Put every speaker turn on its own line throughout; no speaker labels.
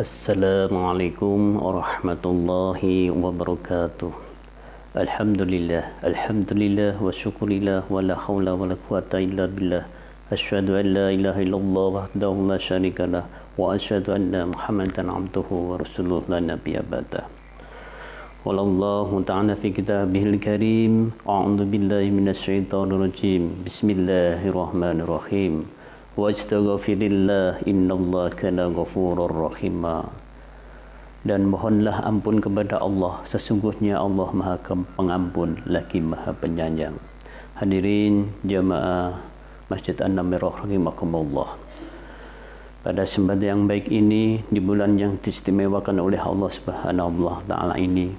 Assalamualaikum warahmatullahi wabarakatuh. Alhamdulillah wa syukurillah wa la hawla wa la quwata illa billah. Asyhadu an la ilaha illallah wahdahu la syarikalah wa asyhadu anna Muhammadan abduhu wa rasuluhu la nabiyya ba'dah. Wallahu ta'ala fi kitabihil karim. A'udzu billahi minasyaitonir rajim. Bismillahirrahmanirrahim. Wastaghfirillah innallaha kana ghafurur rahima. Dan mohonlah ampun kepada Allah, sesungguhnya Allah Maha Pengampun lagi Maha Penyayang. Hadirin jamaah Masjid An-Namirah rahimakumullah. Pada kesempatan yang baik ini, di bulan yang diistimewakan oleh Allah Subhanahu wa taala ini,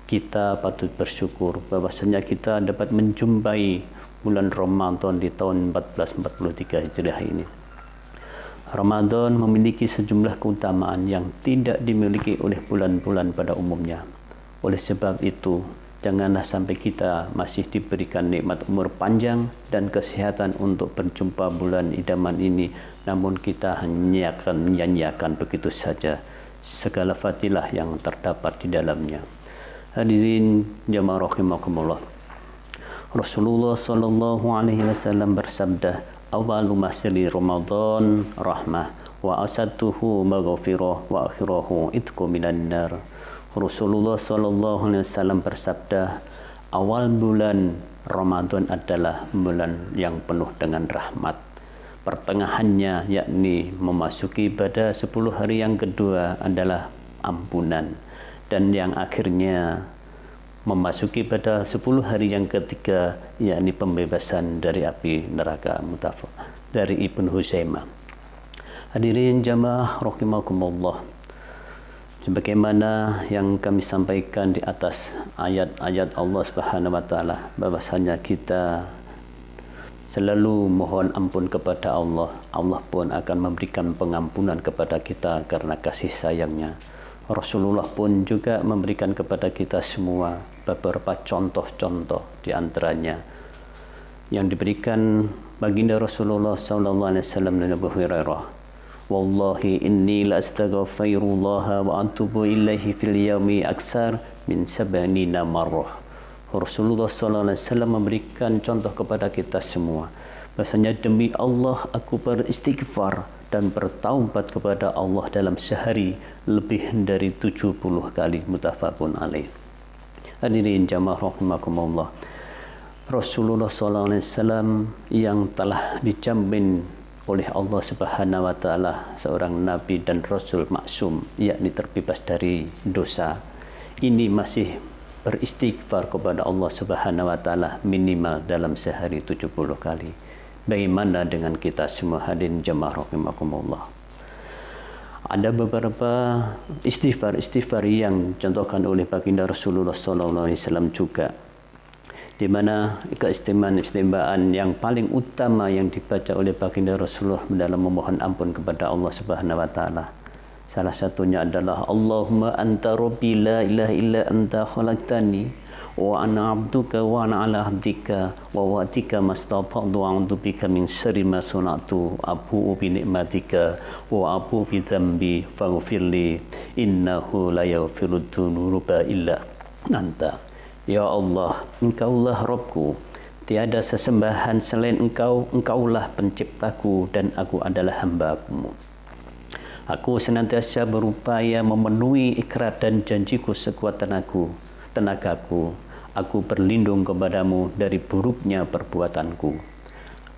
kita patut bersyukur bahwasanya kita dapat menjumpai bulan Ramadan di tahun 1443 Hijriah ini. Ramadan memiliki sejumlah keutamaan yang tidak dimiliki oleh bulan-bulan pada umumnya. Oleh sebab itu, janganlah sampai kita masih diberikan nikmat umur panjang dan kesehatan untuk berjumpa bulan idaman ini, namun kita hanya akan menyanyiakan begitu saja segala fadilah yang terdapat di dalamnya. Hadirin jamaah rahimakumullah. Rasulullah sallallahu alaihi wasallam bersabda, "Awalu masri Ramadan rahmah wa asatuhu maghfirah wa akhirahu itqu minan nar." Rasulullah sallallahu alaihi wasallam bersabda, awal bulan Ramadan adalah bulan yang penuh dengan rahmat. Pertengahannya, yakni memasuki pada 10 hari yang kedua, adalah ampunan, dan yang akhirnya memasuki pada 10 hari yang ketiga, yakni pembebasan dari api neraka. Muttafaq dari Ibnu Huzaimah. Hadirin jamaah rahimakumullah, sebagaimana yang kami sampaikan di atas ayat-ayat Allah Subhanahu wa taala, bahwasanya kita selalu mohon ampun kepada Allah. Allah pun akan memberikan pengampunan kepada kita karena kasih sayangnya. Rasulullah pun juga memberikan kepada kita semua beberapa contoh-contoh, di antaranya yang diberikan baginda Rasulullah sallallahu alaihi wasallam dan Abu Hurairah. Wallahi inni la astaghfirullah wa atubu ilaihi fil yaumi aksar min 70 marrah. Rasulullah sallallahu alaihi wasallam memberikan contoh kepada kita semua, bahasanya demi Allah aku beristighfar dan bertaubat kepada Allah dalam sehari lebih dari 70 kali. Muttafaqun alaih. Hadirin jamaah rahimakumullah, Rasulullah SAW yang telah dijamin oleh Allah Subhanahu wa taala seorang nabi dan rasul maksum, yakni terbebas dari dosa, ini masih beristighfar kepada Allah Subhanahu wa taala minimal dalam sehari 70 kali. Bagaimana dengan kita semua hadirin jamaah rahimakumullah? Ada beberapa istighfar yang contohkan oleh baginda Rasulullah SAW juga, di mana keistimewaan yang paling utama yang dibaca oleh baginda Rasulullah dalam memohon ampun kepada Allah Subhanahu wa taala. Salah satunya adalah Allahumma anta rabbi la ilaha illa anta khalaqtani wa ana abduka wa ana ala ahdika wa wa'dika mastata'tu a'udzu bika min syarri ma sana'tu abu'u bi ni'matika wa abu'u bi dzambi faghfirli innahu la yaghfiru dzunuba illa anta. Ya Allah, Engkaulah Rabbku, tiada sesembahan selain Engkau, Engkaulah penciptaku dan aku adalah hamba-Mu. Aku senantiasa berupaya memenuhi ikrar dan janjiku sekuat tenagaku. Aku berlindung kepadamu dari buruknya perbuatanku.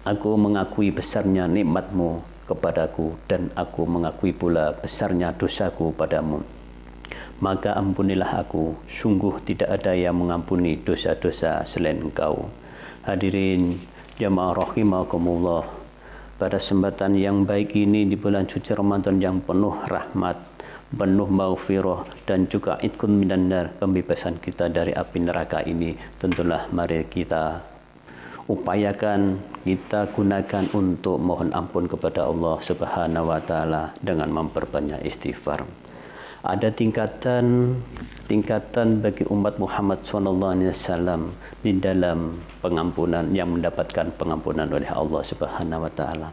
Aku mengakui besarnya nikmat-Mu kepadaku dan aku mengakui pula besarnya dosaku padamu. Maka ampunilah aku, sungguh tidak ada yang mengampuni dosa-dosa selain Engkau. Hadirin jamaah rahimakumullah, pada kesempatan yang baik ini di bulan suci Ramadan yang penuh rahmat, penuh maghfirah dan juga itqun minan nar, pembebasan kita dari api neraka ini, tentulah mari kita upayakan, kita gunakan untuk mohon ampun kepada Allah Subhanahu wa taala dengan memperbanyak istighfar. Ada tingkatan bagi umat Muhammad SAW di dalam pengampunan, yang mendapatkan pengampunan oleh Allah Subhanahu wa taala.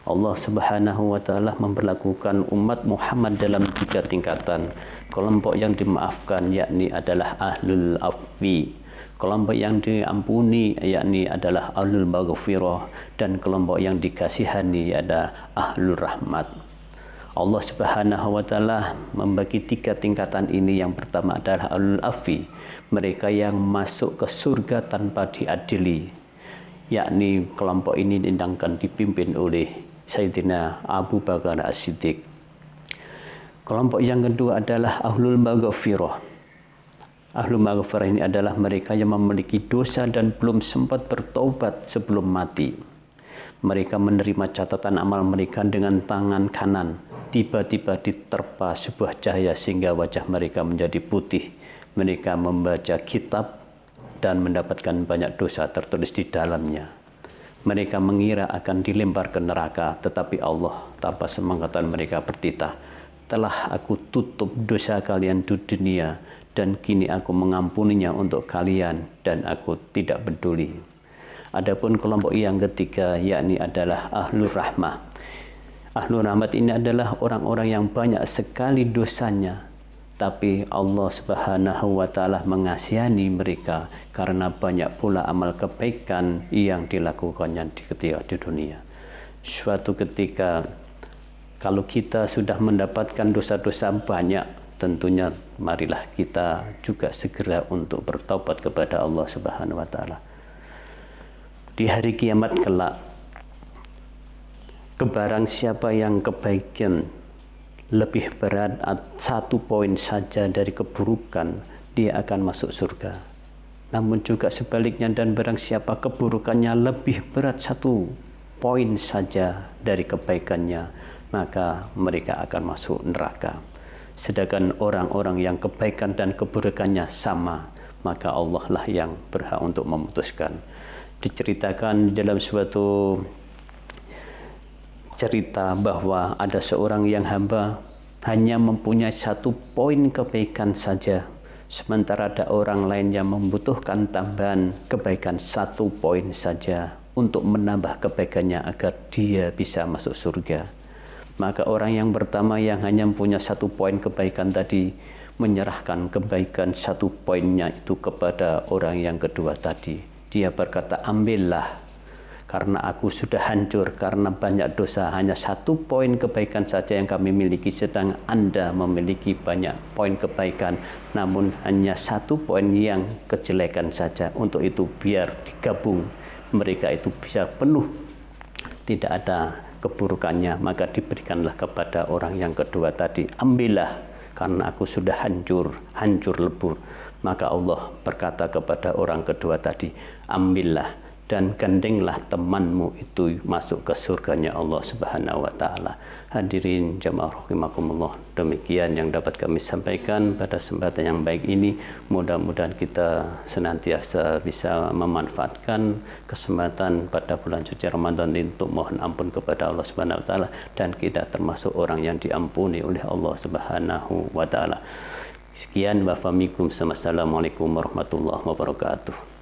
Allah Subhanahu wa taala memperlakukan umat Muhammad dalam 3 tingkatan. Kelompok yang dimaafkan yakni adalah ahlul afwi. Kelompok yang diampuni yakni adalah ahlul maghfirah, dan kelompok yang dikasihani adalah ahlul rahmat. Allah Subhanahu wa taala membagi 3 tingkatan ini. Yang pertama adalah ahlul afwi, mereka yang masuk ke surga tanpa diadili, yakni kelompok ini dipimpin oleh Sayyidina Abu Bakar As-Siddiq. Kelompok yang kedua adalah ahlul maghfirah. Ahlul maghfirah ini adalah mereka yang memiliki dosa dan belum sempat bertobat sebelum mati. Mereka menerima catatan amal mereka dengan tangan kanan. Tiba-tiba diterpa sebuah cahaya sehingga wajah mereka menjadi putih. Mereka membaca kitab dan mendapatkan banyak dosa tertulis di dalamnya. Mereka mengira akan dilempar ke neraka, tetapi Allah tanpa semangkatan mereka bertitah, "Telah aku tutup dosa kalian di dunia, dan kini aku mengampuninya untuk kalian, dan aku tidak peduli." Adapun kelompok yang ketiga yakni adalah ahlur rahmah. Ahlur rahmat ini adalah orang-orang yang banyak sekali dosanya, tapi Allah Subhanahu wa taala mengasihani mereka karena banyak pula amal kebaikan yang dilakukannya ketika di dunia. Suatu ketika kalau kita sudah mendapatkan dosa-dosa banyak, tentunya marilah kita juga segera untuk bertaubat kepada Allah Subhanahu wa taala. Di hari kiamat kelak, kebarang siapa yang kebaikan lebih berat 1 poin saja dari keburukan, dia akan masuk surga. Namun juga sebaliknya, dan barang siapa keburukannya lebih berat 1 poin saja dari kebaikannya, maka mereka akan masuk neraka. Sedangkan orang-orang yang kebaikan dan keburukannya sama, maka Allah lah yang berhak untuk memutuskan. Diceritakan dalam suatu cerita bahwa ada seorang yang hamba hanya mempunyai 1 poin kebaikan saja, sementara ada orang lain yang membutuhkan tambahan kebaikan 1 poin saja untuk menambah kebaikannya agar dia bisa masuk surga. Maka orang yang pertama yang hanya mempunyai 1 poin kebaikan tadi menyerahkan kebaikan 1 poinnya itu kepada orang yang kedua tadi. Dia berkata, "Ambillah, karena aku sudah hancur karena banyak dosa. Hanya 1 poin kebaikan saja yang kami miliki, sedang Anda memiliki banyak poin kebaikan, namun hanya 1 poin yang kejelekan saja. Untuk itu biar digabung, mereka itu bisa penuh, tidak ada keburukannya." Maka diberikanlah kepada orang yang kedua tadi, "Ambillah, karena aku sudah hancur lebur." Maka Allah berkata kepada orang kedua tadi, "Ambillah dan gandenglah temanmu itu masuk ke surganya Allah Subhanahu wa taala." Hadirin jamaah rahimakumullah, demikian yang dapat kami sampaikan pada kesempatan yang baik ini. Mudah-mudahan kita senantiasa bisa memanfaatkan kesempatan pada bulan suci Ramadan ini untuk mohon ampun kepada Allah Subhanahu wa taala, dan kita termasuk orang yang diampuni oleh Allah Subhanahu wa taala. Sekian, wassalamualaikum warahmatullahi wabarakatuh.